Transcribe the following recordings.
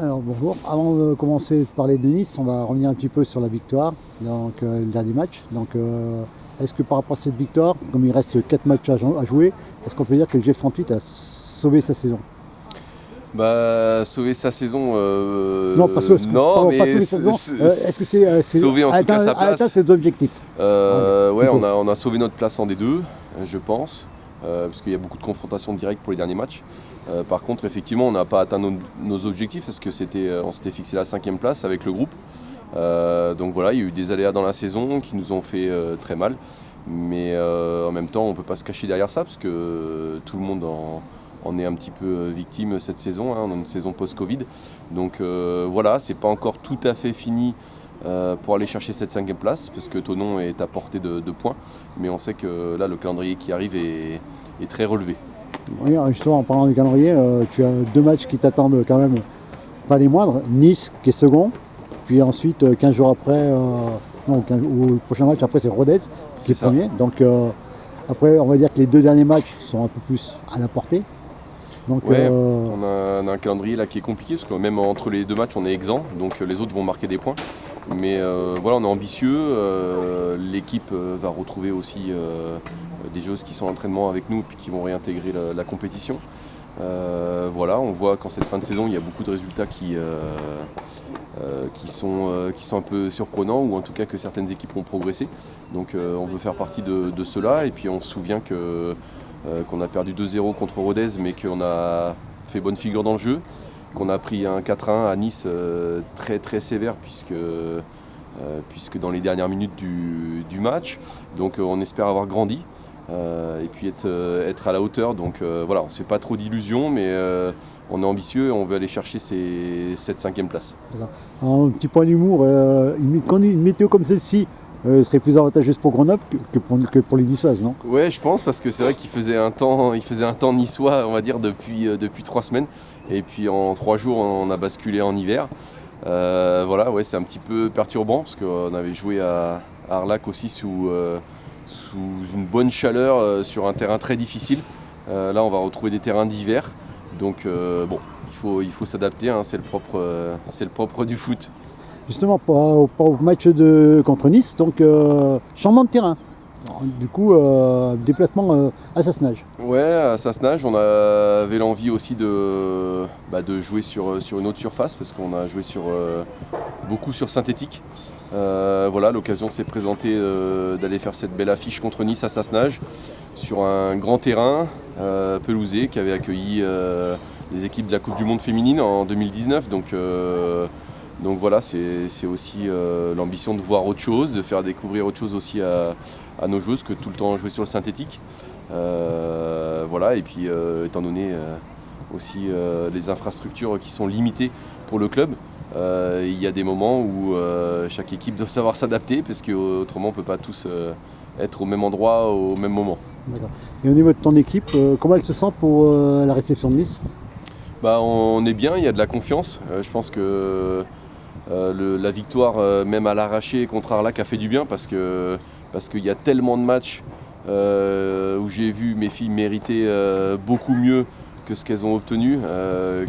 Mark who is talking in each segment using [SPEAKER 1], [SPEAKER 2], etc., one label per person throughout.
[SPEAKER 1] Alors bonjour, avant de commencer de parler de Nice, on va revenir un petit peu sur la victoire, le dernier match. Est-ce que par rapport à cette victoire, comme il reste 4 matchs à jouer, est-ce qu'on peut dire que le GF38 a sauvé sa saison?
[SPEAKER 2] Sauver sa saison,
[SPEAKER 1] Non, pas sauver,
[SPEAKER 2] non,
[SPEAKER 1] pas
[SPEAKER 2] mais
[SPEAKER 1] sauver sa saison. Est-ce que c'est
[SPEAKER 2] sauver en tout cas sa place.
[SPEAKER 1] atteindre ses objectifs?
[SPEAKER 2] Ouais,
[SPEAKER 1] Plutôt.
[SPEAKER 2] on a sauvé notre place en D2, je pense, parce qu'il y a beaucoup de confrontations directes pour les derniers matchs. Par contre, effectivement, on n'a pas atteint nos objectifs parce que on s'était fixé la 5e place avec le groupe. Donc voilà, il y a eu des aléas dans la saison qui nous ont fait très mal. Mais en même temps, on ne peut pas se cacher derrière ça parce que tout le monde en est un petit peu victime cette saison, hein, dans une saison post-Covid. Donc voilà, c'est pas encore tout à fait fini pour aller chercher cette 5e place, parce que Thonon est à portée de points. Mais on sait que là, le calendrier qui arrive est très relevé.
[SPEAKER 1] Oui, justement, en parlant du calendrier, tu as 2 matchs qui t'attendent quand même pas les moindres. Nice qui est second, puis ensuite 15 jours après, le prochain match après c'est Rodez qui est premier. Donc après on va dire que les 2 derniers matchs sont un peu plus à la portée. Donc,
[SPEAKER 2] Ouais, on a un calendrier là qui est compliqué parce que même entre les 2 matchs on est exempt, donc les autres vont marquer des points. Mais voilà, on est ambitieux, l'équipe va retrouver aussi des joueuses qui sont en entraînement avec nous et puis qui vont réintégrer la compétition. Voilà, on voit qu'en cette fin de saison il y a beaucoup de résultats qui sont un peu surprenants, ou en tout cas que certaines équipes ont progressé. Donc on veut faire partie de cela, et puis on se souvient qu'on a perdu 2-0 contre Rodez, mais qu'on a fait bonne figure dans le jeu, qu'on a pris un 4-1 à Nice très très sévère puisque dans les dernières minutes du match. Donc on espère avoir grandi et puis être à la hauteur. Donc voilà, on ne se fait pas trop d'illusions, mais on est ambitieux et on veut aller chercher cette 5e place.
[SPEAKER 1] alors, un petit point d'humour, une météo comme celle-ci serait plus avantageuse pour Grenoble que pour les Niçoises, non?
[SPEAKER 2] Ouais, je pense, parce que c'est vrai qu'il faisait un temps niçois, on va dire, depuis 3 semaines. Et puis en 3 jours, on a basculé en hiver. Voilà, ouais, c'est un petit peu perturbant parce qu'on avait joué à Arlac aussi sous une bonne chaleur sur un terrain très difficile. Là, on va retrouver des terrains d'hiver. Donc bon, il faut s'adapter, hein, c'est le propre du foot.
[SPEAKER 1] Justement, au match contre Nice, donc changement de terrain. Alors, du coup, déplacement à Sassenage.
[SPEAKER 2] Ouais, à Sassenage, on avait l'envie aussi de jouer sur une autre surface, parce qu'on a joué beaucoup sur synthétique. Voilà, l'occasion s'est présentée d'aller faire cette belle affiche contre Nice à Sassenage, sur un grand terrain pelousé qui avait accueilli les équipes de la Coupe du Monde féminine en 2019. Donc voilà, c'est aussi l'ambition de voir autre chose, de faire découvrir autre chose aussi à nos joueuses que tout le temps jouer sur le synthétique. Voilà, et puis étant donné aussi les infrastructures qui sont limitées pour le club, il y a des moments où chaque équipe doit savoir s'adapter, parce qu'autrement on ne peut pas tous être au même endroit au même moment.
[SPEAKER 1] D'accord. Et au niveau de ton équipe, comment elle se sent pour la réception de Nice?
[SPEAKER 2] On est bien, il y a de la confiance. Je pense que la victoire, même à l'arraché contre Arlac, a fait du bien, parce qu'il y a tellement de matchs où j'ai vu mes filles mériter beaucoup mieux que ce qu'elles ont obtenu,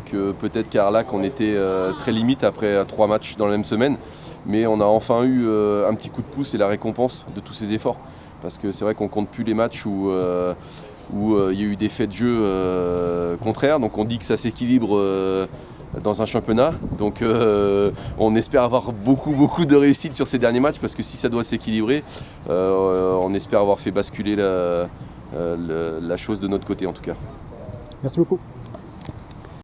[SPEAKER 2] que peut-être qu'à Arlac on était très limite après 3 matchs dans la même semaine, mais on a enfin eu un petit coup de pouce et la récompense de tous ces efforts, parce que c'est vrai qu'on compte plus les matchs où il y a eu des faits de jeu contraires, donc on dit que ça s'équilibre dans un championnat. Donc on espère avoir beaucoup de réussite sur ces derniers matchs, parce que si ça doit s'équilibrer, on espère avoir fait basculer la chose de notre côté en tout cas.
[SPEAKER 1] Merci beaucoup.